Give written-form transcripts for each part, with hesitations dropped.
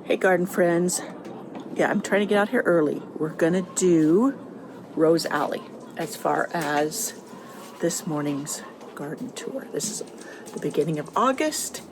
Hey garden friends. Yeah, I'm trying to get out here early. We're gonna do Rose Alley as far as this morning's garden tour. This is the beginning of August,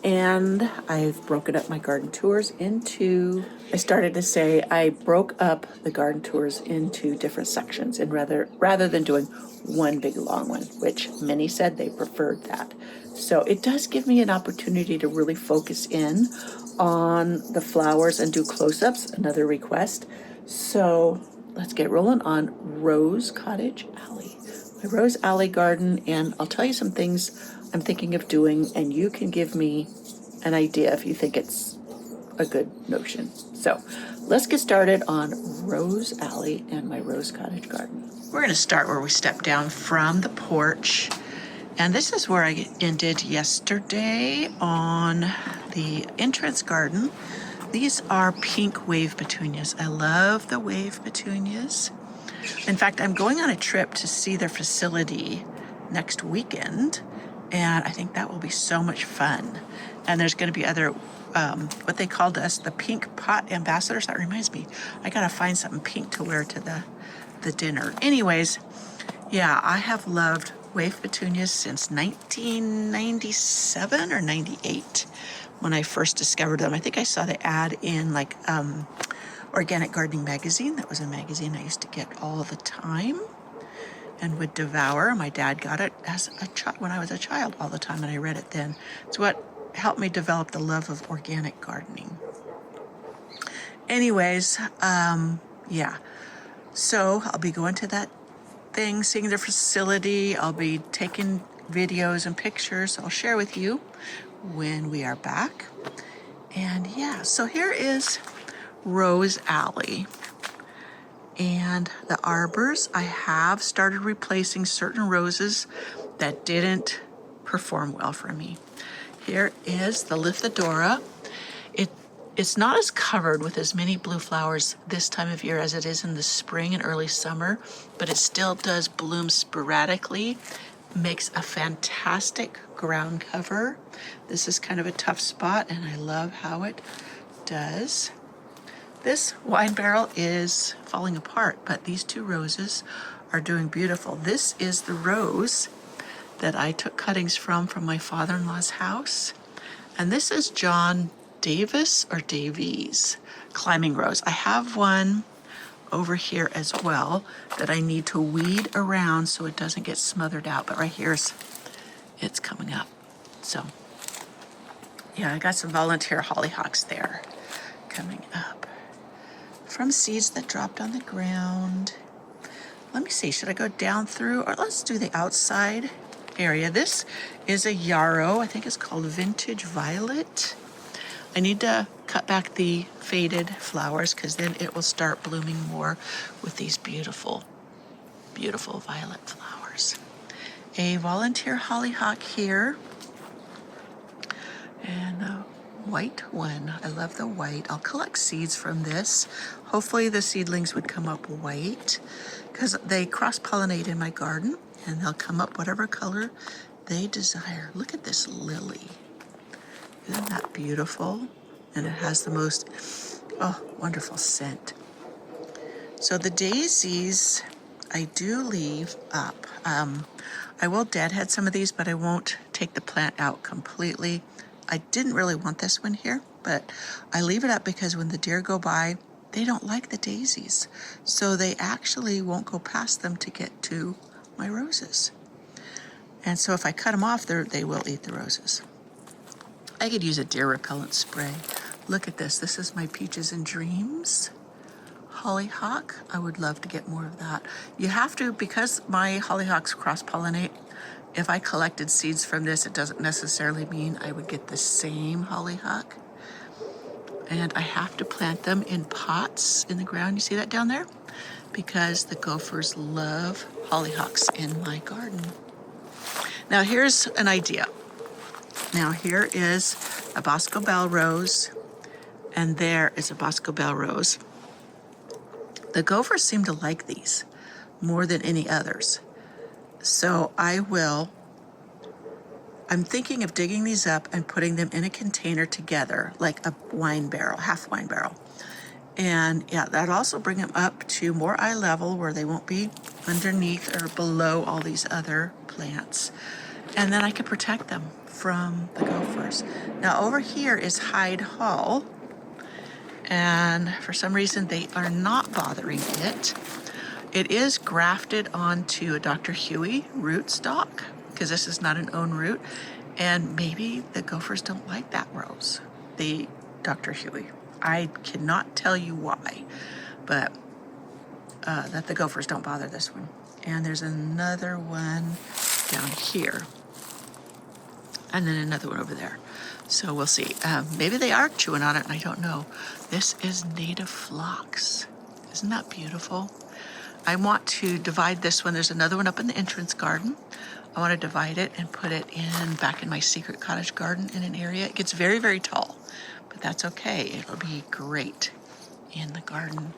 and I've broken up my garden tours into, I broke up the garden tours into different sections, and rather than doing one big long one, which many said they preferred that. So it does give me an opportunity to really focus in on the flowers and do close-ups, another request. So let's get rolling on Rose Cottage Alley, my Rose Alley garden, and I'll tell you some things I'm thinking of doing, and you can give me an idea if you think it's a good notion. So let's get started on Rose Alley and my Rose Cottage garden. We're going to start where we step down from the porch. And this is where I ended yesterday on the entrance garden. These are pink wave petunias. I love the wave petunias. In fact, I'm going on a trip to see their facility next weekend, and I think that will be so much fun. And there's going to be other, what they called us, the pink pot ambassadors. That reminds me, I got to find something pink to wear to the dinner. Anyways, yeah, I have loved wave petunias since 1997 or 98 when I first discovered them. I think I saw the ad in like Organic Gardening Magazine. That was a magazine I used to get all the time and would devour. My dad got it as a child when I was a child all the time, and I read it then. It's what helped me develop the love of organic gardening. Anyways, yeah. So I'll be going to that thing, seeing their facility. I'll be taking videos and pictures I'll share with you when we are back. And yeah, so here is Rose Alley and the arbors. I have started replacing certain roses that didn't perform well for me. Here is the Lithidora. It's not as covered with as many blue flowers this time of year as it is in the spring and early summer, but it still does bloom sporadically. Makes a fantastic ground cover. This is kind of a tough spot, and I love how it does. This wine barrel is falling apart, but these two roses are doing beautiful. This is the rose that I took cuttings from my father-in-law's house, and this is John Davis or Davies climbing rose. I have one over here as well that I need to weed around so it doesn't get smothered out, but right here's it's coming up. So yeah, I got some volunteer hollyhocks there coming up from seeds that dropped on the ground. Let me see, should I go down through, or let's do the outside area. This is a yarrow. I think it's called Vintage Violet. I need to cut back the faded flowers because then it will start blooming more with these beautiful, beautiful violet flowers. A volunteer hollyhock here. And a white one. I love the white. I'll collect seeds from this. Hopefully the seedlings would come up white because they cross-pollinate in my garden and they'll come up whatever color they desire. Look at this lily. Isn't that beautiful? And it has the most, wonderful scent. So the daisies, I do leave up. I will deadhead some of these, but I won't take the plant out completely. I didn't really want this one here, but I leave it up because when the deer go by, they don't like the daisies. So they actually won't go past them to get to my roses. And so if I cut them off, they will eat the roses. I could use a deer repellent spray. Look at this. This is my Peaches and Dreams hollyhock. I would love to get more of that. You have to, because my hollyhocks cross-pollinate, if I collected seeds from this, it doesn't necessarily mean I would get the same hollyhock. And I have to plant them in pots in the ground. You see that down there? Because the gophers love hollyhocks in my garden. Now here's an idea. Now here is a Bosco Bell rose, and there is a Bosco Bell rose. The gophers seem to like these more than any others. So I will I'm thinking of digging these up and putting them in a container together, like a wine barrel, half wine barrel. And yeah, that'll also bring them up to more eye level where they won't be underneath or below all these other plants. And then I can protect them from the gophers. Now over here is Hyde Hall. And for some reason they are not bothering it. It is grafted onto a Dr. Huey rootstock because this is not an own root. And maybe the gophers don't like that rose, the Dr. Huey. I cannot tell you why, but that the gophers don't bother this one. And there's another one down here. And then another one over there. So we'll see. Maybe they are chewing on it, and I don't know. This is native phlox. Isn't that beautiful? I want to divide this one. There's another one up in the entrance garden. I want to divide it and put it in back in my secret cottage garden in an area. It gets very, very tall, but that's okay. It'll be great in the garden.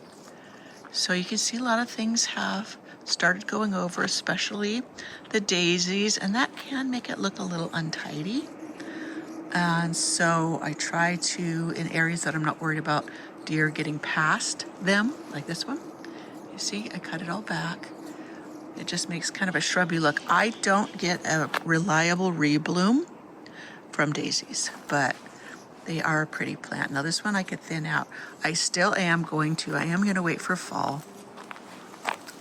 So you can see a lot of things have started going over, especially the daisies, and that can make it look a little untidy. And so I try to, in areas that I'm not worried about deer getting past them, like this one. You see, I cut it all back. It just makes kind of a shrubby look. I don't get a reliable rebloom from daisies, but they are a pretty plant. Now this one I could thin out. I am going to wait for fall.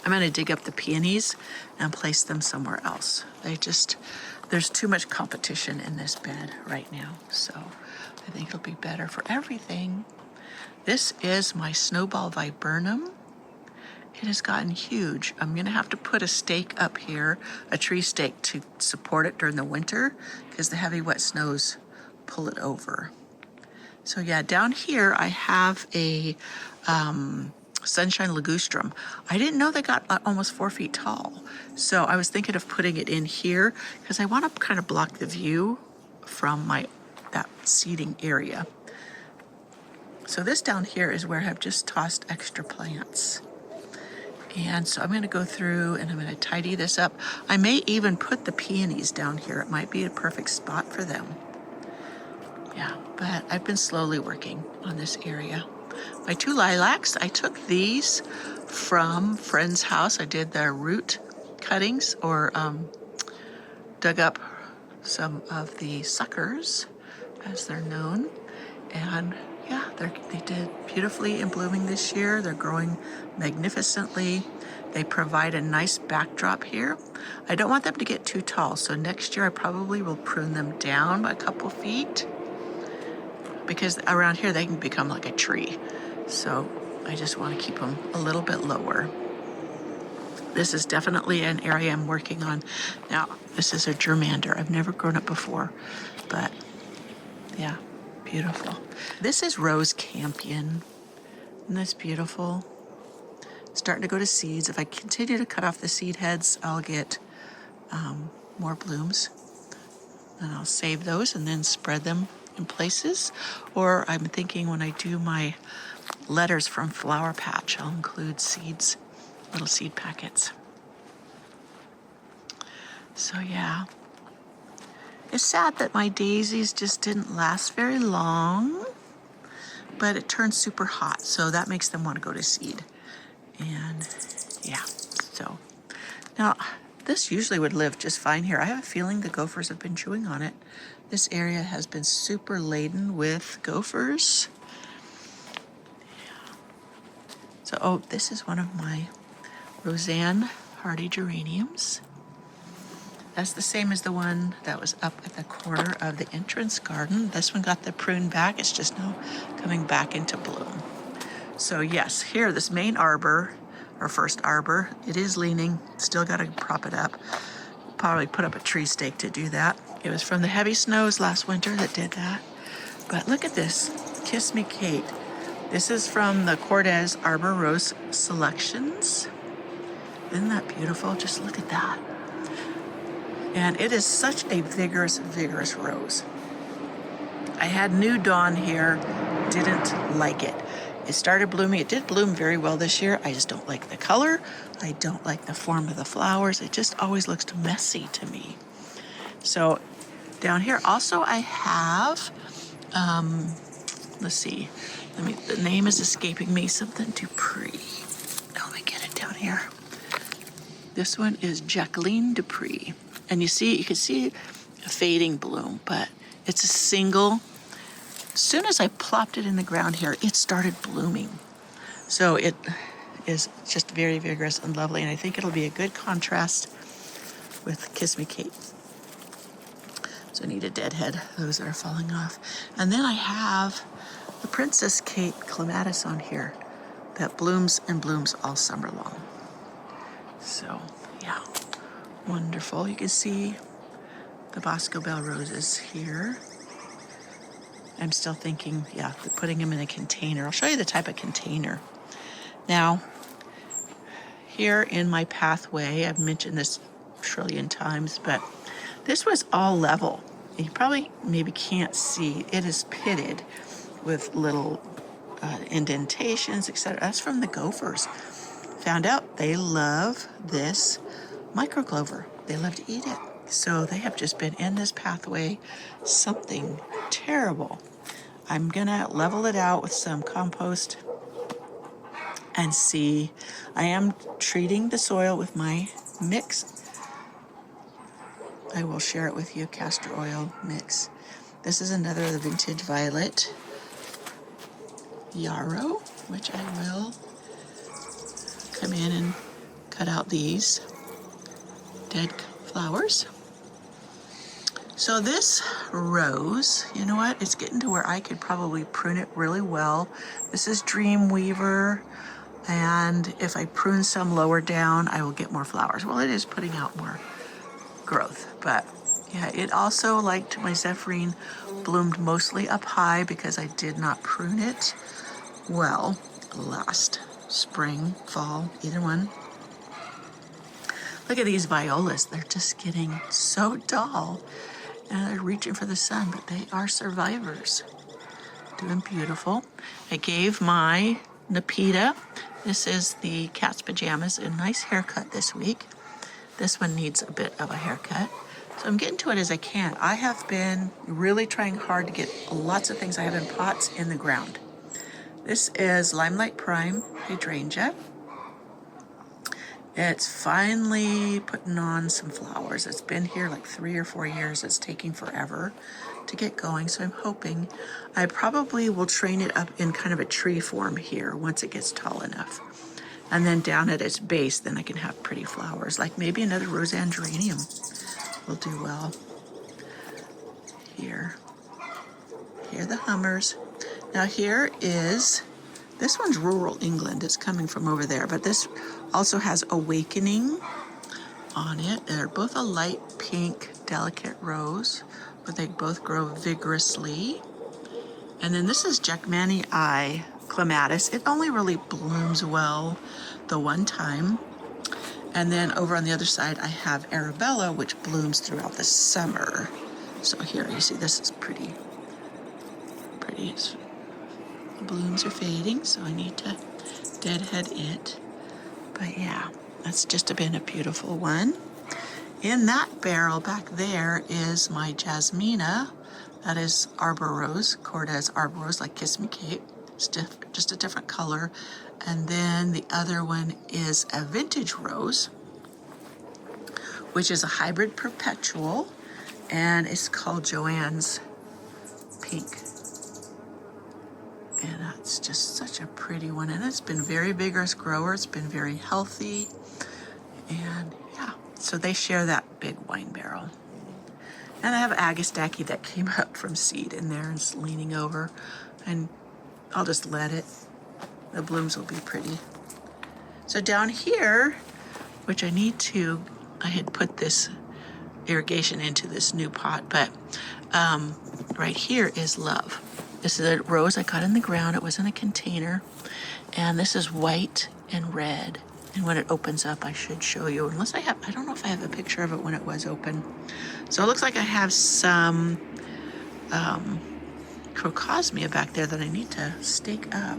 I'm going to dig up the peonies and place them somewhere else. There's too much competition in this bed right now. So I think it'll be better for everything. This is my snowball viburnum. It has gotten huge. I'm going to have to put a stake up here, a tree stake, to support it during the winter because the heavy wet snows pull it over. So yeah, down here I have a sunshine ligustrum. I didn't know they got almost 4 feet tall. So I was thinking of putting it in here because I want to kind of block the view from that seating area. So this down here is where I've just tossed extra plants. And so I'm going to go through and I'm going to tidy this up. I may even put the peonies down here. It might be a perfect spot for them. Yeah, but I've been slowly working on this area. My 2 lilacs, I took these from friend's house. I did their root cuttings or dug up some of the suckers, as they're known. And yeah, they did beautifully in blooming this year. They're growing magnificently. They provide a nice backdrop here. I don't want them to get too tall, so next year I probably will prune them down by a couple feet because around here they can become like a tree. So I just want to keep them a little bit lower. This is definitely an area I'm working on. Now, this is a germander. I've never grown it before, but yeah. Beautiful. This is rose campion. Isn't this beautiful? Starting to go to seeds. If I continue to cut off the seed heads, I'll get more blooms. And I'll save those and then spread them in places. Or I'm thinking when I do my letters from Flower Patch, I'll include seeds, little seed packets. So yeah. It's sad that my daisies just didn't last very long, but it turned super hot, so that makes them want to go to seed. And yeah, so now this usually would live just fine here. I have a feeling the gophers have been chewing on it. This area has been super laden with gophers. Yeah. So, this is one of my Roseanne hardy geraniums. That's the same as the one that was up at the corner of the entrance garden. This one got the prune back. It's just now coming back into bloom. So yes, here, this main arbor, our first arbor, it is leaning. Still got to prop it up. Probably put up a tree stake to do that. It was from the heavy snows last winter that did that. But look at this, Kiss Me Kate. This is from the Cortez Arbor Rose Selections. Isn't that beautiful? Just look at that. And it is such a vigorous, vigorous rose. I had New Dawn here, didn't like it. It started blooming. It did bloom very well this year. I just don't like the color. I don't like the form of the flowers. It just always looks messy to me. So Down here also I have, let's see, the name is escaping me, something Dupree. Let me get it down here. This one is Jacqueline Dupree. And you can see a fading bloom, but it's a single. As soon as I plopped it in the ground here, it started blooming. So it is just very vigorous and lovely, and I think it'll be a good contrast with Kiss Me Kate. So I need a deadhead, those that are falling off. And then I have the Princess Kate clematis on here that blooms and blooms all summer long. So yeah, wonderful. You can see the Bosco Bell roses here. I'm still thinking, yeah, putting them in a container. I'll show you the type of container. Now, here in my pathway, I've mentioned this a trillion times, but this was all level. You probably maybe can't see. It is pitted with little indentations, etc. That's from the gophers. Found out they love this microclover. They love to eat it. So they have just been in this pathway, something terrible. I'm gonna level it out with some compost and see. I am treating the soil with my mix. I will share it with you, castor oil mix. This is another of the vintage violet yarrow, which I will come in and cut out these dead flowers. So this rose, you know what? It's getting to where I could probably prune it really well. This is Dreamweaver, and if I prune some lower down, I will get more flowers. Well, it is putting out more growth, but yeah, it also, like my Zephyrine, bloomed mostly up high because I did not prune it well last spring, fall, either one. Look at these violas. They're just getting so dull and they're reaching for the sun, but they are survivors. Doing beautiful. I gave my Nepeta, this is the cat's pajamas, a nice haircut this week. This one needs a bit of a haircut. So I'm getting to it as I can. I have been really trying hard to get lots of things I have in pots in the ground. This is Limelight Prime Hydrangea. It's finally putting on some flowers. It's been here like 3 or 4 years. It's taking forever to get going, so I'm hoping I probably will train it up in kind of a tree form here once it gets tall enough. And then down at its base, then I can have pretty flowers, like maybe another Roseanne geranium will do well. Here are the hummers. Now this one's rural England. It's coming from over there, but this also has Awakening on it. They're both a light pink, delicate rose, but they both grow vigorously. And then this is Jackmanii Eye clematis. It only really blooms well the one time. And then over on the other side, I have Arabella, which blooms throughout the summer. So here you see this is pretty. The blooms are fading, so I need to deadhead it. But yeah, that's just been a beautiful one. In that barrel back there is my Jasmina. That is Arbor Rose, Cortez Arbor Rose, like Kiss Me Kate. It's just a different color. And then the other one is a vintage rose, which is a hybrid perpetual, and it's called Joanne's Pink. And that's just such a pretty one. And it's been very vigorous grower. It's been very healthy. And yeah, so they share that big wine barrel. And I have Agastache that came up from seed in there and is leaning over. And I'll just let it. The blooms will be pretty. So down here, which I had put this irrigation into this new pot, but right here is Love. This is a rose I got in the ground. It was in a container. And this is white and red. And when it opens up, I should show you. I don't know if I have a picture of it when it was open. So it looks like I have some crocosmia back there that I need to stake up.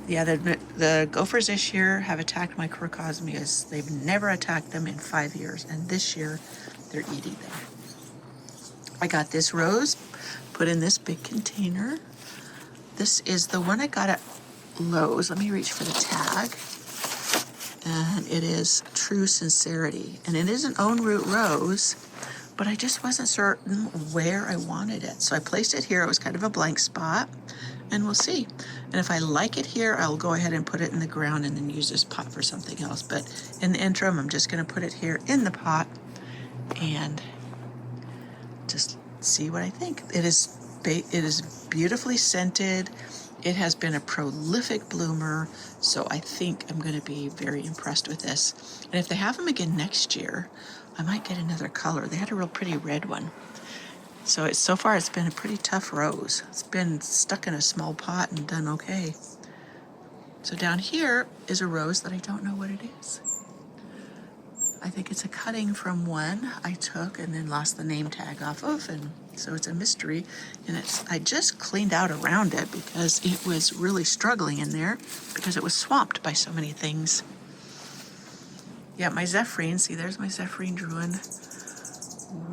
Yeah, the gophers this year have attacked my crocosmias. They've never attacked them in 5 years. And this year, they're eating them. I got this rose put in this big container. This is the one I got at Lowe's. Let me reach for the tag. And it is True Sincerity. And it is an own root rose, but I just wasn't certain where I wanted it. So I placed it here. It was kind of a blank spot, and we'll see. And if I like it here, I'll go ahead and put it in the ground and then use this pot for something else. But in the interim, I'm just going to put it here in the pot and just see what I think. It is beautifully scented. It has been a prolific bloomer, so I think I'm going to be very impressed with this. And if they have them again next year, I might get another color. They had a real pretty red one. So so far it's been a pretty tough rose. It's been stuck in a small pot and done okay. So down here is a rose that I don't know what it is. I think it's a cutting from one I took and then lost the name tag off of, and so it's a mystery. And I just cleaned out around it because it was really struggling in there because it was swamped by so many things. Yeah, my Zephrine, see there's my Zephrine Druin,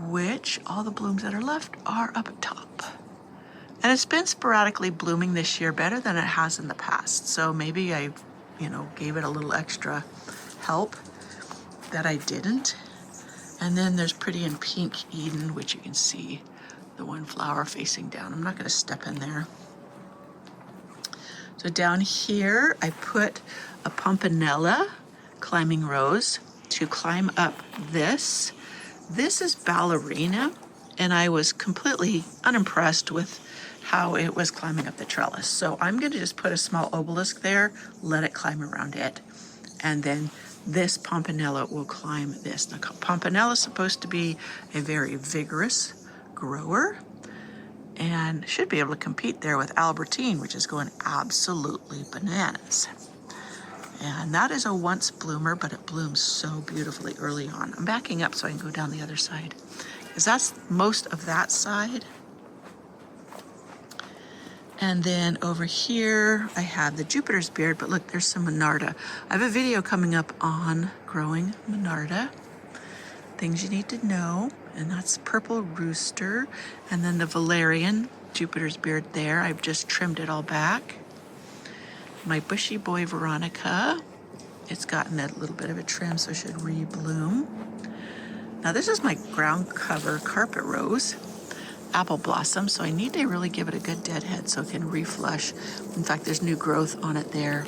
which all the blooms that are left are up top. And it's been sporadically blooming this year better than it has in the past. So maybe I, gave it a little extra help that I didn't. And then there's Pretty in Pink Eden, which you can see the one flower facing down. I'm not going to step in there. So down here, I put a Pompanella climbing rose to climb up this. This is Ballerina, and I was completely unimpressed with how it was climbing up the trellis. So I'm going to just put a small obelisk there, let it climb around it. And then this Pompanella will climb this. Now, Pompanella is supposed to be a very vigorous grower and should be able to compete there with Albertine, which is going absolutely bananas. And that is a once bloomer, but it blooms so beautifully early on. I'm backing up so I can go down the other side, because that's most of that side. And then over here, I have the Jupiter's Beard, but look, there's some Monarda. I have a video coming up on growing Monarda, things you need to know, and that's Purple Rooster, and then the Valerian Jupiter's Beard there. I've just trimmed it all back. My Bushy Boy Veronica, it's gotten a little bit of a trim, so it should rebloom. Now this is my ground cover carpet rose, Apple Blossom, so I need to really give it a good deadhead so it can reflush. In fact, there's new growth on it there.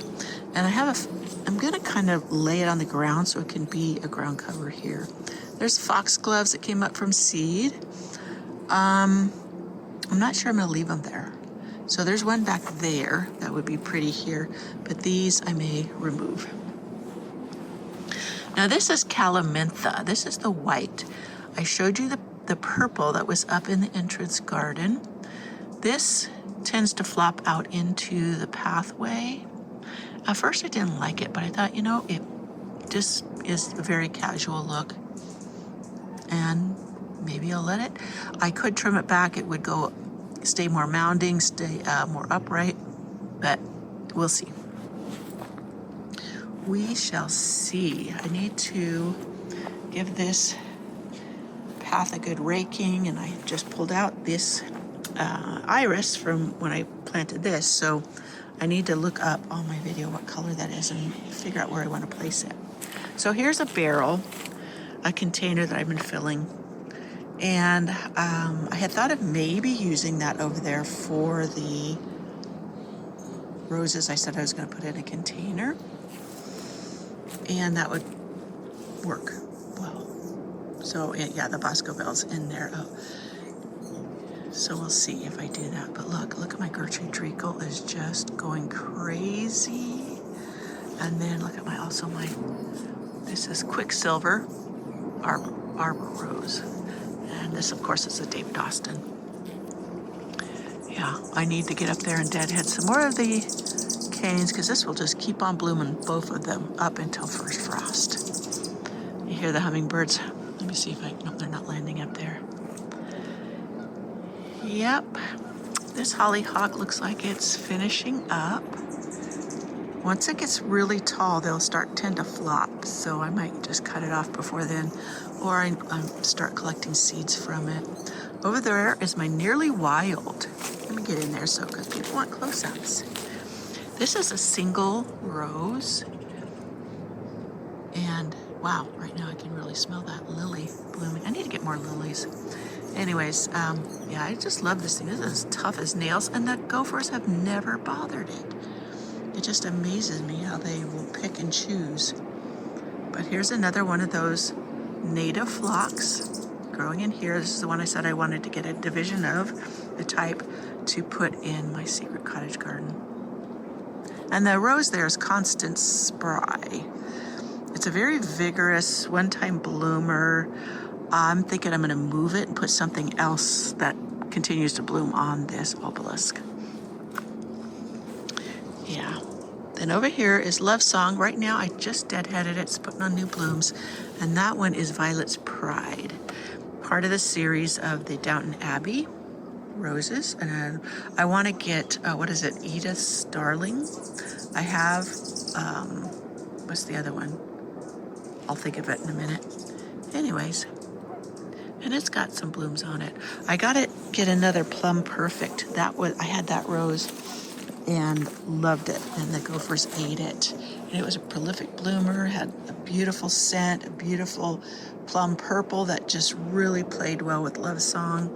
And I'm gonna kind of lay it on the ground so it can be a ground cover here. There's foxgloves that came up from seed. I'm not sure I'm gonna leave them there. So there's one back there that would be pretty here, but these I may remove. Now this is Calamintha. This is the white. I showed you the purple that was up in the entrance garden. This tends to flop out into the pathway. At first I didn't like it, but I thought, it just is a very casual look. And maybe I'll let it. I could trim it back. It would stay more mounding, stay more upright, but we'll see. We shall see. I need to give this path a good raking, and I just pulled out this iris from when I planted this, so I need to look up on my video what color that is and figure out where I want to place it. So here's a barrel, a container that I've been filling, and I had thought of maybe using that over there for the roses I said I was going to put in a container, and that would work well. So yeah, the Boscobelle's in there. Oh. So we'll see if I do that. But look at my Gertrude treacle is just going crazy. And then look at this is Quicksilver Arbor Rose. And this, of course, is a David Austin. Yeah, I need to get up there and deadhead some more of the canes, because this will just keep on blooming, both of them, up until first frost. You hear the hummingbirds? Let me see if no, they're not landing up there. Yep, this hollyhock looks like it's finishing up. Once it gets really tall, they'll tend to flop, so I might just cut it off before then, or I start collecting seeds from it. Over there is my nearly wild. Let me get in there because people want close-ups. This is a single rose. And wow, right now I can really smell that lily blooming. I need to get more lilies. Anyways, yeah, I just love this thing. This is as tough as nails, and the gophers have never bothered it. It just amazes me how they will pick and choose. But here's another one of those native phlox growing in here. This is the one I said I wanted to get a division of, the type to put in my secret cottage garden. And the rose there is Constant Spry. It's a very vigorous one-time bloomer. I'm thinking I'm going to move it and put something else that continues to bloom on this obelisk. Yeah. Then over here is Love Song. Right now I just deadheaded it. It's putting on new blooms. And that one is Violet's Pride. Part of the series of the Downton Abbey roses. And I want to get, what is it, Edith's Darling. I have, what's the other one? I'll think of it in a minute. Anyways. And it's got some blooms on it. I gotta get another Plum Perfect. I had that rose and loved it, and the gophers ate it. And it was a prolific bloomer, had a beautiful scent, a beautiful plum purple that just really played well with Love Song.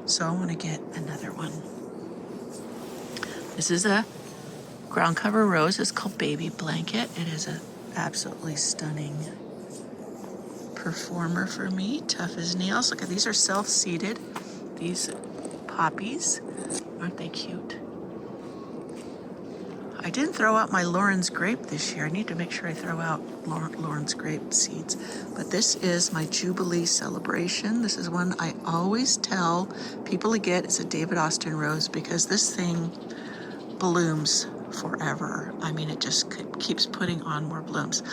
So I want to get another one. This is a ground cover rose. It's called Baby Blanket. It is an absolutely stunning performer for me, tough as nails. Look at these, are self-seeded. These poppies, aren't they cute? I didn't throw out my Lauren's grape this year. I need to make sure I throw out Lauren's grape seeds. But this is my Jubilee celebration. This is one I always tell people to get. It's a David Austin rose because this thing blooms forever. I mean, it just keeps putting on more blooms.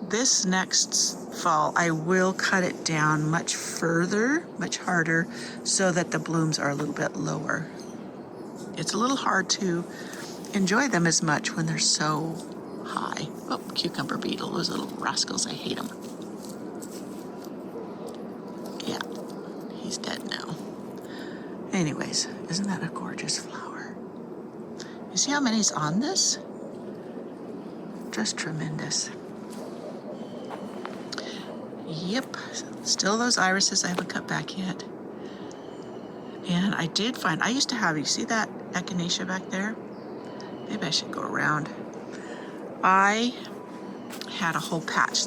This next fall, I will cut it down much further, much harder, so that the blooms are a little bit lower. It's a little hard to enjoy them as much when they're so high. Oh, cucumber beetle, those little rascals, I hate them. Yeah, he's dead now. Anyways, isn't that a gorgeous flower? You see how many's on this? Just tremendous. Yep, still those irises I haven't cut back yet. And I did find, I used to have, you see that echinacea back there? Maybe I should go around. I had a whole patch.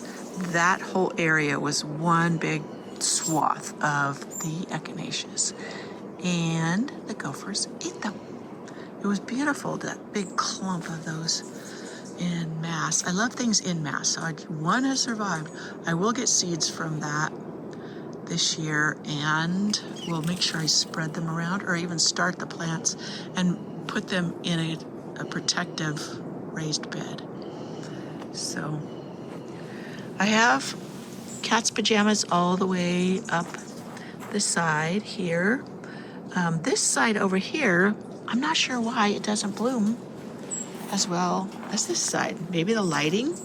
That whole area was one big swath of the echinaceas. And the gophers ate them. It was beautiful, that big clump of those in mass. I love things in mass, so one has survived. I will get seeds from that this year, and we'll make sure I spread them around or even start the plants and put them in a protective raised bed. So I have cat's pajamas all the way up the side here. This side over here, I'm not sure why it doesn't bloom as well as this side. Maybe the lighting.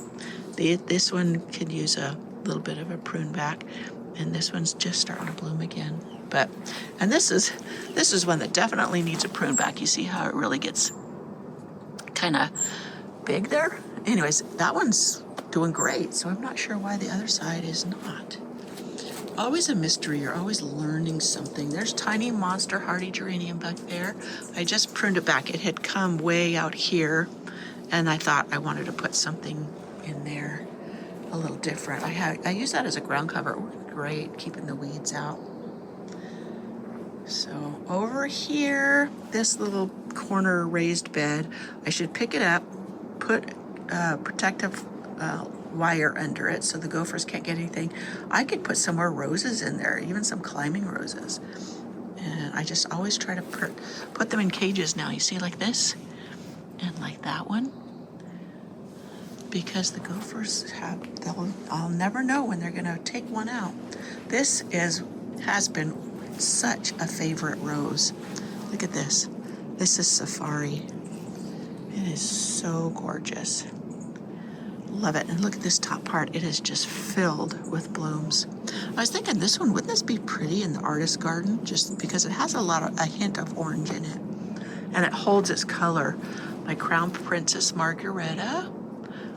This one could use a little bit of a prune back, and this one's just starting to bloom again. And this is one that definitely needs a prune back. You see how it really gets kind of big there? Anyways, that one's doing great, so I'm not sure why the other side is not. Always a mystery. You're always learning something. There's tiny monster hardy geranium back there. I just pruned it back. It had come way out here, and I thought I wanted to put something in there a little different. I use that as a ground cover. It worked great, keeping the weeds out. So over here, this little corner raised bed, I should pick it up, put protective wire under it so the gophers can't get anything. I could put some more roses in there, even some climbing roses. And I just always try to put them in cages now. You see, like this and like that one. Because the gophers I'll never know when they're gonna take one out. This has been such a favorite rose. Look at this. This is Safari. It is so gorgeous. Love it. And look at this top part. It is just filled with blooms. I was thinking this one, wouldn't this be pretty in the artist garden? Just because it has a hint of orange in it. And it holds its color. My Crown Princess Margareta.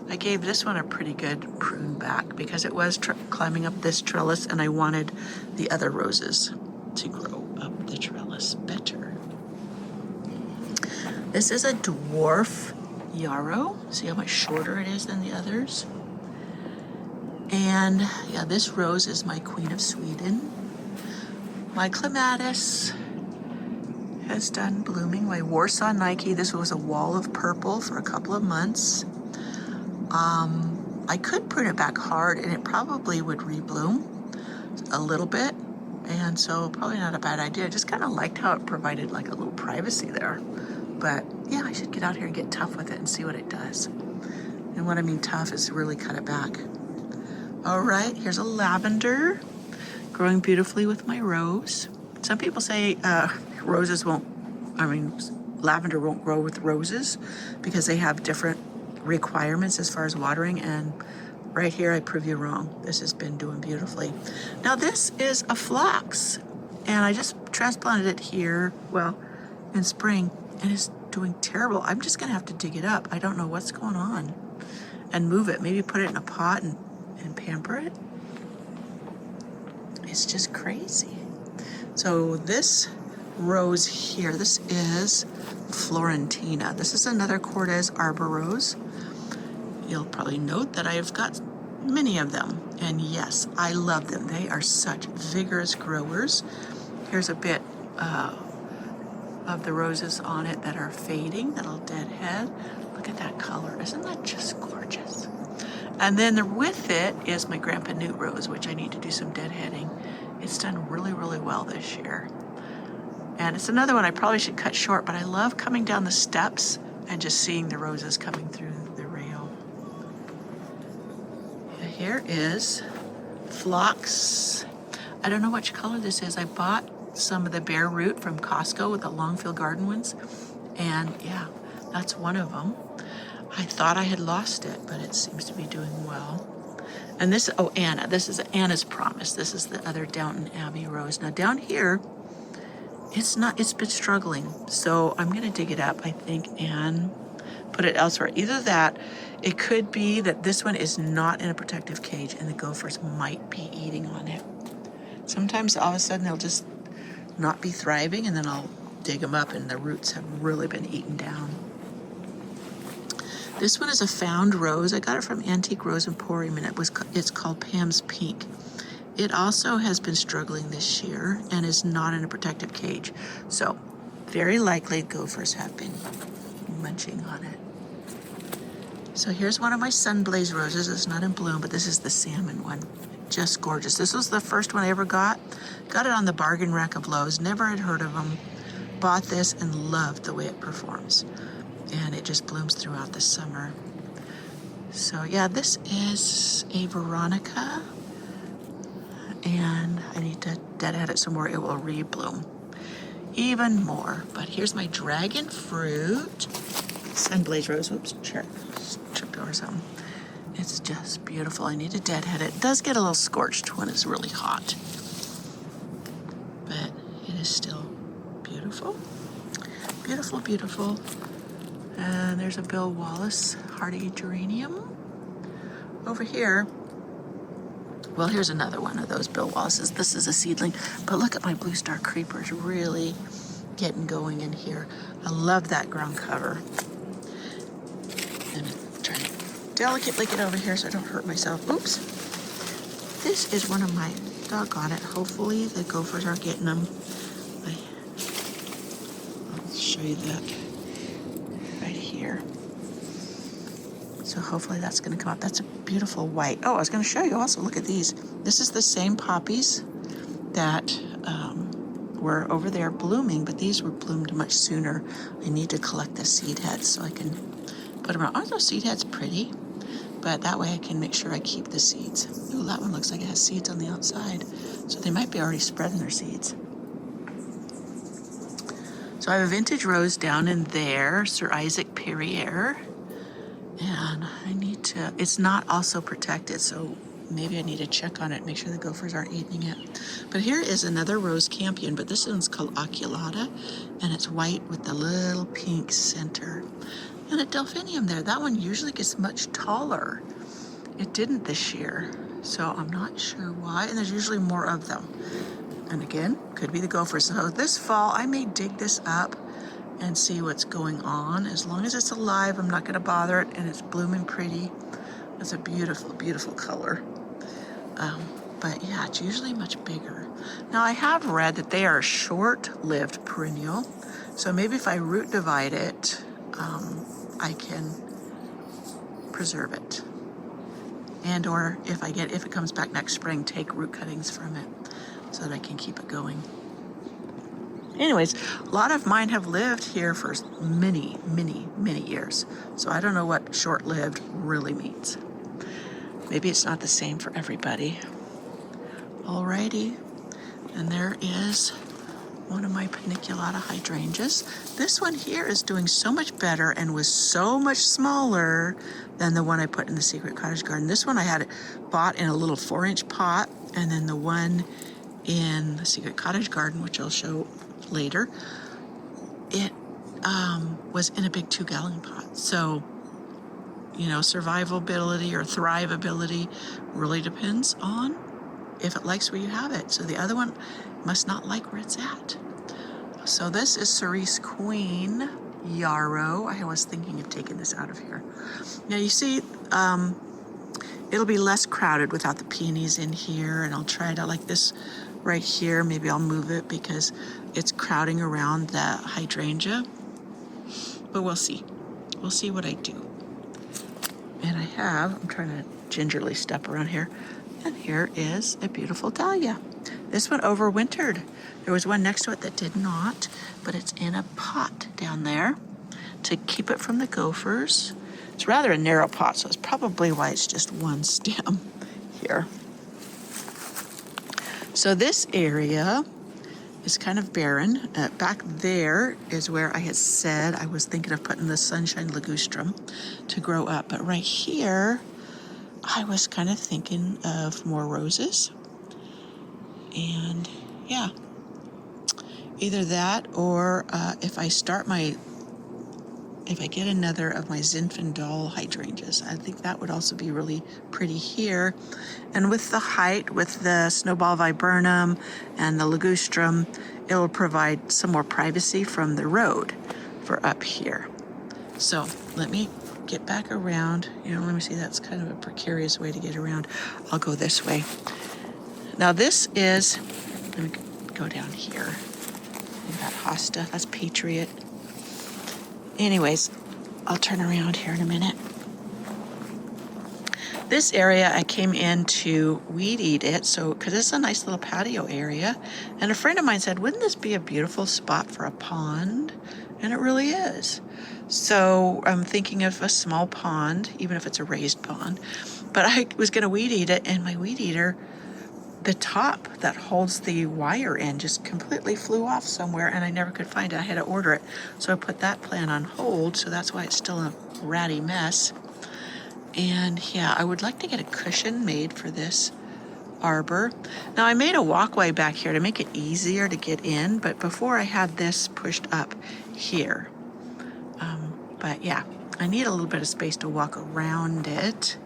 I gave this one a pretty good prune back because it was climbing up this trellis and I wanted the other roses to grow up the trellis better. This is a dwarf yarrow. See how much shorter it is than the others? And yeah, this rose is my Queen of Sweden. My clematis has done blooming. My Warsaw Nike, this was a wall of purple for a couple of months. I could prune it back hard and it probably would rebloom a little bit. And so probably not a bad idea. I just kind of liked how it provided like a little privacy there. But yeah, I should get out here and get tough with it and see what it does. And what I mean tough is really cut it back. All right, here's a lavender growing beautifully with my rose. Some people say lavender won't grow with roses because they have different requirements as far as watering, and right here I prove you wrong. This has been doing beautifully. Now this is a phlox and I just transplanted it here, well, in spring, and it's doing terrible. I'm just gonna have to dig it up. I don't know what's going on, and move it, maybe put it in a pot and pamper it. It's just crazy. So this rose here, this is Florentina. This is another Cortez Arbor rose. You'll probably note that I have got many of them, and yes, I love them. They are such vigorous growers. Here's a bit of the roses on it that are fading, that'll deadhead. Look at that color, isn't that just gorgeous? And then with it is my Grandpa Newt rose, which I need to do some deadheading. It's done really, really well this year. And it's another one I probably should cut short, but I love coming down the steps and just seeing the roses coming through the rail. Here is phlox. I don't know which color this is. I bought some of the bare root from Costco with the Longfield Garden ones. And yeah, that's one of them. I thought I had lost it, but it seems to be doing well. And this, oh, Anna, this is Anna's Promise. This is the other Downton Abbey rose. Now down here, it's been struggling. So I'm gonna dig it up, I think, and put it elsewhere. Either that, it could be that this one is not in a protective cage and the gophers might be eating on it. Sometimes all of a sudden they'll just not be thriving and then I'll dig them up and the roots have really been eaten down. This one is a found rose. I got it from Antique Rose Emporium and it's called Pam's Pink. It also has been struggling this year and is not in a protective cage. So very likely gophers have been munching on it. So here's one of my Sunblaze roses. It's not in bloom, but this is the salmon one. Just gorgeous. This was the first one I ever got. Got it on the bargain rack of Lowe's. Never had heard of them. Bought this and loved the way it performs. And it just blooms throughout the summer. So yeah, this is a Veronica. And I need to deadhead it some more. It will rebloom even more. But here's my dragon fruit. Sunblaze rose. Whoops, tripped over something. It's just beautiful. I need to deadhead it. It does get a little scorched when it's really hot. But it is still beautiful. Beautiful, beautiful. And there's a Bill Wallace hardy geranium. Over here, well, here's another one of those Bill Wallaces. This is a seedling, but look at my Blue Star creepers really getting going in here. I love that ground cover. I'm trying to delicately get over here so I don't hurt myself. Oops. This is one of my, doggone it, hopefully the gophers aren't getting them. I'll show you that right here. So hopefully that's going to come up. That's a beautiful white. Oh, I was going to show you also. Look at these. This is the same poppies that were over there blooming, but these were bloomed much sooner. I need to collect the seed heads so I can put them around. Aren't those seed heads pretty? But that way I can make sure I keep the seeds. Ooh, that one looks like it has seeds on the outside. So they might be already spreading their seeds. So I have a vintage rose down in there, Sir Isaac Perrier. And I need to, it's not also protected, so maybe I need to check on it, make sure the gophers aren't eating it. But here is another rose campion, but this one's called Oculata, and it's white with the little pink center. And a delphinium there, that one usually gets much taller. It didn't this year, so I'm not sure why, and there's usually more of them. And again, could be the gophers. So this fall, I may dig this up and see what's going on. As long as it's alive, I'm not gonna bother it, and it's blooming pretty. It's a beautiful, beautiful color. But yeah, it's usually much bigger. Now I have read that they are a short-lived perennial, so maybe if I root divide it, I can preserve it. And or if it comes back next spring, take root cuttings from it so that I can keep it going. Anyways, a lot of mine have lived here for many, many, many years. So I don't know what short-lived really means. Maybe it's not the same for everybody. Alrighty, and there is one of my paniculata hydrangeas. This one here is doing so much better and was so much smaller than the one I put in the Secret Cottage garden. This one I had it bought in a little 4-inch pot, and then the one in the Secret Cottage garden, which I'll show later, it was in a big 2-gallon pot. So, you know, survivability or thrivability really depends on if it likes where you have it. So the other one must not like where it's at. So this is Cerise Queen Yarrow. I was thinking of taking this out of here. Now you see, it'll be less crowded without the peonies in here, and I'll try to like this right here. Maybe I'll move it because it's crowding around the hydrangea, but we'll see. We'll see what I do. And I'm trying to gingerly step around here. And here is a beautiful dahlia. This one overwintered. There was one next to it that did not, but it's in a pot down there to keep it from the gophers. It's rather a narrow pot, so it's probably why it's just one stem here. So this area is kind of barren. Back there is where I had said I was thinking of putting the sunshine ligustrum to grow up. But right here, I was kind of thinking of more roses. And yeah, either that or if I get another of my Zinfandel hydrangeas, I think that would also be really pretty here. And with the height, with the snowball viburnum and the ligustrum, it'll provide some more privacy from the road for up here. So let me get back around. Let me see, that's kind of a precarious way to get around. I'll go this way. Now this is, let me go down here. We've got hosta, that's Patriot. Anyways, I'll turn around here in a minute. This area I came in to weed eat it, because it's a nice little patio area. And a friend of mine said, wouldn't this be a beautiful spot for a pond? And it really is. So I'm thinking of a small pond, even if it's a raised pond. But I was going to weed eat it, and my weed eater, the top that holds the wire in just completely flew off somewhere, and I never could find it. I had to order it. So I put that plan on hold, so that's why it's still a ratty mess. And yeah, I would like to get a cushion made for this arbor. Now I made a walkway back here to make it easier to get in, but before I had this pushed up here. But yeah, I need a little bit of space to walk around it.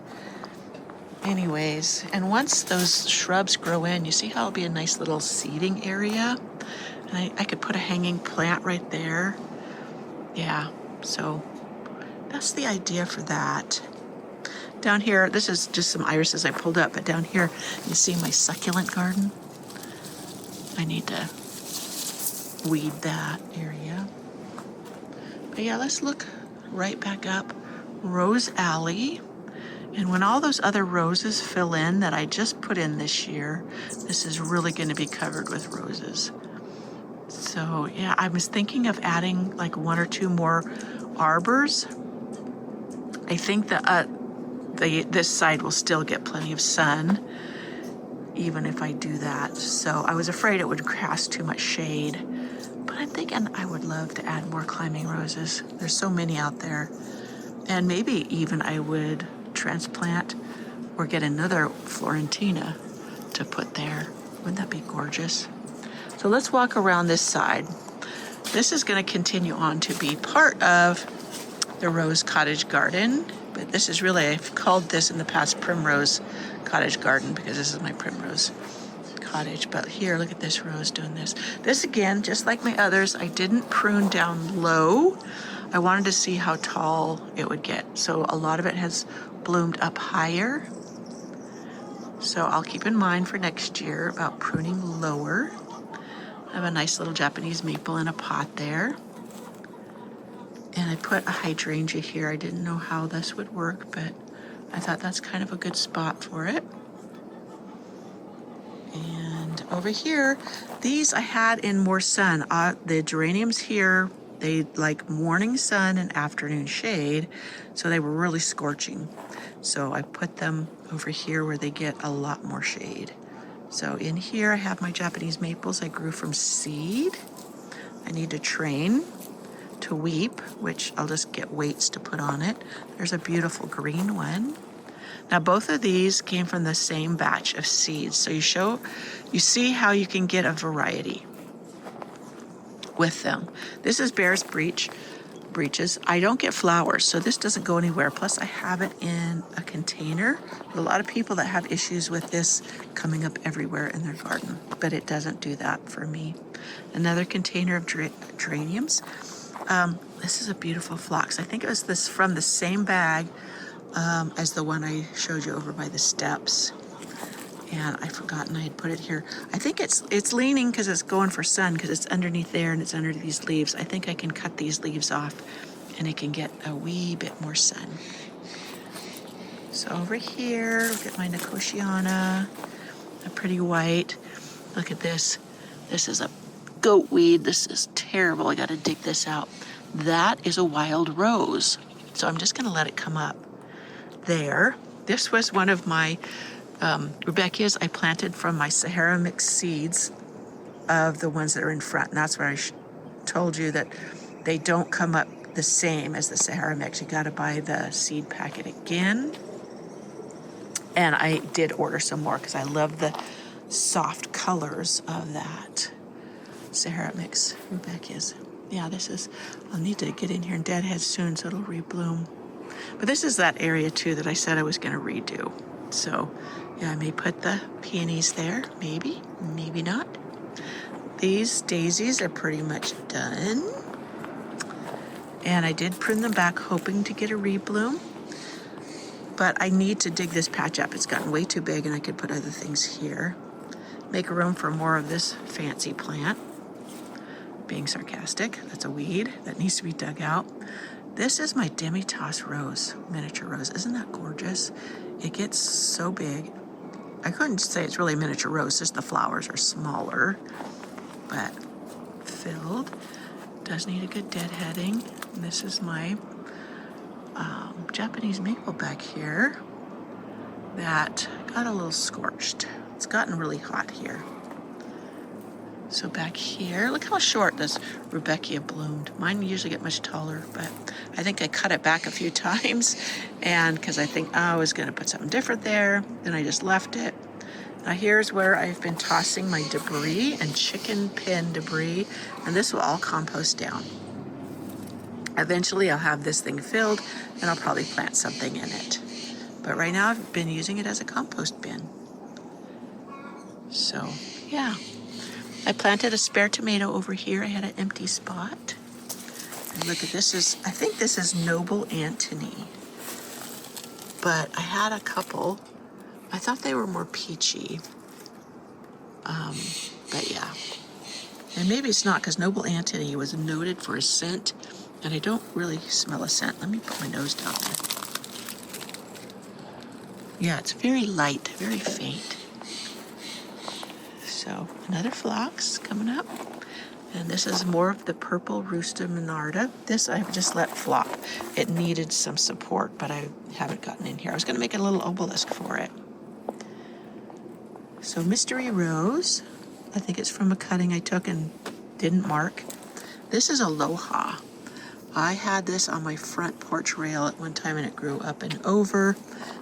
Anyways, and once those shrubs grow in, you see how it'll be a nice little seating area? And I could put a hanging plant right there. Yeah, so that's the idea for that. Down here, this is just some irises I pulled up, but down here, you see my succulent garden? I need to weed that area. But yeah, let's look right back up Rose Alley. And when all those other roses fill in that I just put in this year, this is really going to be covered with roses. So yeah, I was thinking of adding like 1 or 2 more arbors. I think that this side will still get plenty of sun, even if I do that. So I was afraid it would cast too much shade. But I'm thinking I would love to add more climbing roses. There's so many out there. And maybe even I would transplant or get another Florentina to put there. Wouldn't that be gorgeous? So let's walk around this side. This is going to continue on to be part of the Rose Cottage Garden, but this is really, I've called this in the past Primrose Cottage Garden because this is my Primrose Cottage. But here, look at this rose doing this. This again, just like my others, I didn't prune down low. I wanted to see how tall it would get. So a lot of it has bloomed up higher. So I'll keep in mind for next year about pruning lower. I have a nice little Japanese maple in a pot there. And I put a hydrangea here. I didn't know how this would work, but I thought that's kind of a good spot for it. And over here, these I had in more sun. The geraniums here, they like morning sun and afternoon shade, so they were really scorching. So I put them over here where they get a lot more shade. So in here I have my Japanese maples I grew from seed. I need to train to weep, which I'll just get weights to put on it. There's a beautiful green one. Now both of these came from the same batch of seeds. So you see how you can get a variety with them. This is Bear's Breeches. I don't get flowers, so this doesn't go anywhere. Plus I have it in a container. A lot of people that have issues with this coming up everywhere in their garden, but it doesn't do that for me. Another container of geraniums. This is a beautiful phlox. I think it was this from the same bag as the one I showed you over by the steps. And I'd forgotten I had put it here. I think it's leaning because it's going for sun because it's underneath there and it's under these leaves. I think I can cut these leaves off and it can get a wee bit more sun. So over here, look at my Nicotiana, a pretty white. Look at this. This is a goat weed. This is terrible. I got to dig this out. That is a wild rose. So I'm just going to let it come up there. This was one of my Rudbeckias I planted from my Sahara mix seeds of the ones that are in front. And that's where I told you that they don't come up the same as the Sahara mix. You got to buy the seed packet again. And I did order some more because I love the soft colors of that Sahara mix Rudbeckias. Yeah, I'll need to get in here and deadhead soon so it'll rebloom. But this is that area too that I said I was going to redo. So yeah, I may put the peonies there, maybe not. These daisies are pretty much done. And I did prune them back hoping to get a rebloom. But I need to dig this patch up. It's gotten way too big and I could put other things here. Make room for more of this fancy plant. Being sarcastic, that's a weed that needs to be dug out. This is my Demitasse rose, miniature rose. Isn't that gorgeous? It gets so big. I couldn't say it's really miniature rose, just the flowers are smaller, but filled. Does need a good deadheading. And this is my Japanese maple back here that got a little scorched. It's gotten really hot here. So back here, look how short this Rudbeckia bloomed. Mine usually get much taller, but I think I cut it back a few times, and because I think I was going to put something different there, then I just left it. Now here's where I've been tossing my debris and chicken pen debris, and this will all compost down. Eventually I'll have this thing filled, and I'll probably plant something in it. But right now I've been using it as a compost bin. So, yeah. I planted a spare tomato over here. I had an empty spot. And look at this I think this is Noble Antony. But I had a couple. I thought they were more peachy. But yeah. And maybe it's not because Noble Antony was noted for his scent. And I don't really smell a scent. Let me put my nose down there. Yeah, it's very light, very faint. So another phlox coming up. And this is more of the purple Rusta Minarda. This I've just let flop. It needed some support, but I haven't gotten in here. I was going to make a little obelisk for it. So Mystery Rose. I think it's from a cutting I took and didn't mark. This is Aloha. I had this on my front porch rail at one time and it grew up and over.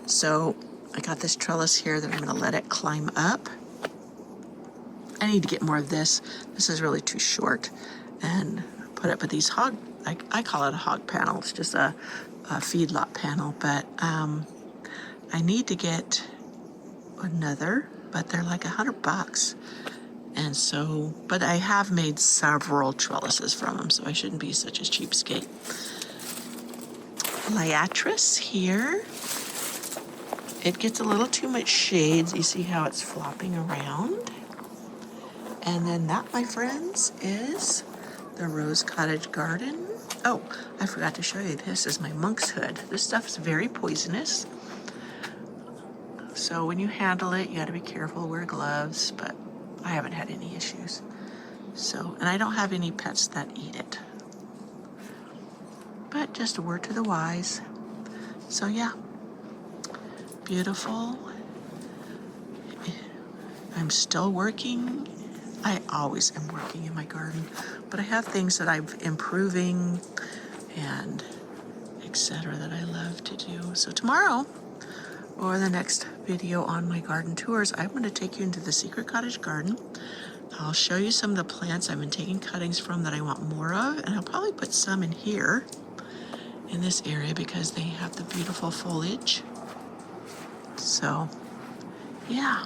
So I got this trellis here that I'm going to let it climb up. I need to get more of this. This is really too short. And put up with these I call it a hog panel. It's just a feedlot panel. But I need to get another, but they're like $100. And so, but I have made several trellises from them, so I shouldn't be such a cheapskate. Liatris here. It gets a little too much shades. You see how it's flopping around? And then that, my friends, is the Rose Cottage Garden. Oh, I forgot to show you. This is my monk's hood. This stuff is very poisonous. So when you handle it, you got to be careful, wear gloves, but I haven't had any issues. So, and I don't have any pets that eat it. But just a word to the wise. So yeah, beautiful. I'm still working. I always am working in my garden, but I have things that I'm improving and etc. that I love to do. So tomorrow, or the next video on my garden tours, I'm going to take you into the secret cottage garden. I'll show you some of the plants I've been taking cuttings from that I want more of, and I'll probably put some in here in this area because they have the beautiful foliage. So yeah,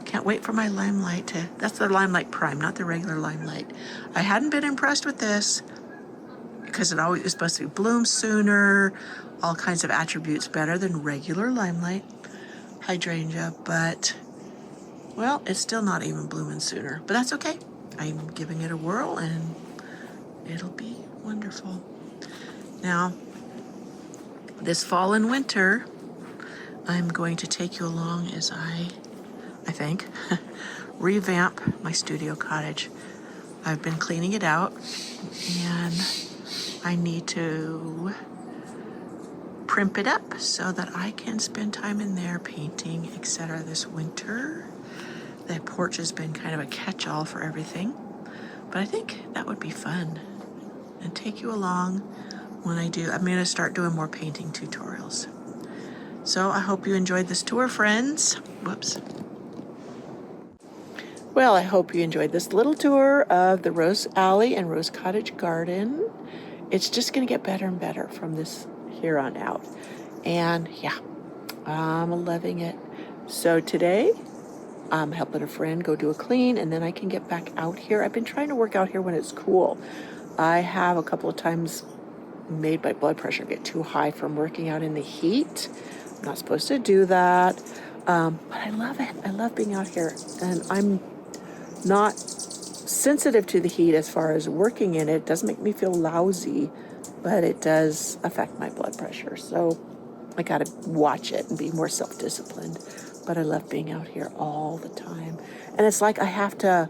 can't wait for my limelight to, that's the limelight prime, not the regular limelight. I hadn't been impressed with this because it always is supposed to be bloom sooner, all kinds of attributes better than regular limelight hydrangea, but well, it's still not even blooming sooner, but that's okay. I'm giving it a whirl and it'll be wonderful. Now, this fall and winter, I'm going to take you along as I think, revamp my studio cottage. I've been cleaning it out and I need to primp it up so that I can spend time in there painting, etc. this winter. The porch has been kind of a catch-all for everything, but I think that would be fun and take you along when I do. I'm going to start doing more painting tutorials. So I hope you enjoyed this tour, friends. Whoops. Well, I hope you enjoyed this little tour of the Rose Alley and Rose Cottage Garden. It's just going to get better and better from this here on out. And yeah, I'm loving it. So today, I'm helping a friend go do a clean, and then I can get back out here. I've been trying to work out here when it's cool. I have a couple of times made my blood pressure get too high from working out in the heat. I'm not supposed to do that. But I love it. I love being out here. And I'm not sensitive to the heat as far as working in it. It doesn't make me feel lousy, but it does affect my blood pressure. So I got to watch it and be more self-disciplined. But I love being out here all the time. And it's like I have to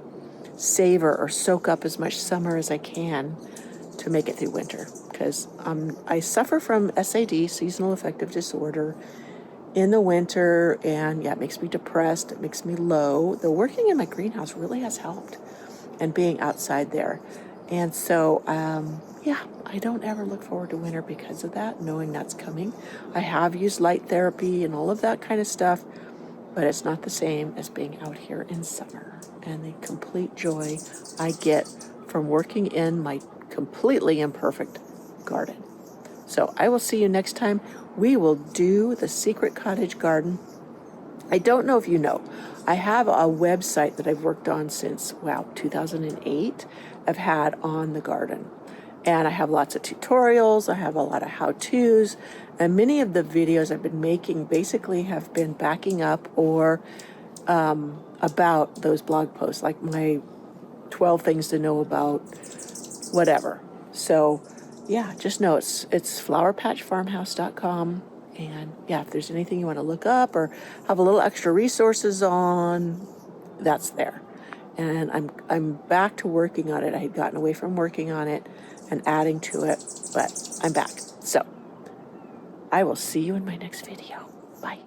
savor or soak up as much summer as I can to make it through winter. Because I suffer from SAD, seasonal affective disorder, in the winter, and yeah, it makes me depressed, it makes me low. Though working in my greenhouse really has helped, and being outside there. And so, yeah, I don't ever look forward to winter because of that, knowing that's coming. I have used light therapy and all of that kind of stuff, but it's not the same as being out here in summer and the complete joy I get from working in my completely imperfect garden. So I will see you next time. We will do the secret cottage garden. I don't know if you know, I have a website that I've worked on since, 2008. I've had on the garden. And I have lots of tutorials. I have a lot of how-tos. And many of the videos I've been making basically have been backing up or about those blog posts, like my 12 things to know about whatever. So yeah, just know it's flowerpatchfarmhouse.com. And yeah, if there's anything you want to look up or have a little extra resources on, that's there. And I'm back to working on it. I had gotten away from working on it and adding to it, but I'm back. So I will see you in my next video. Bye.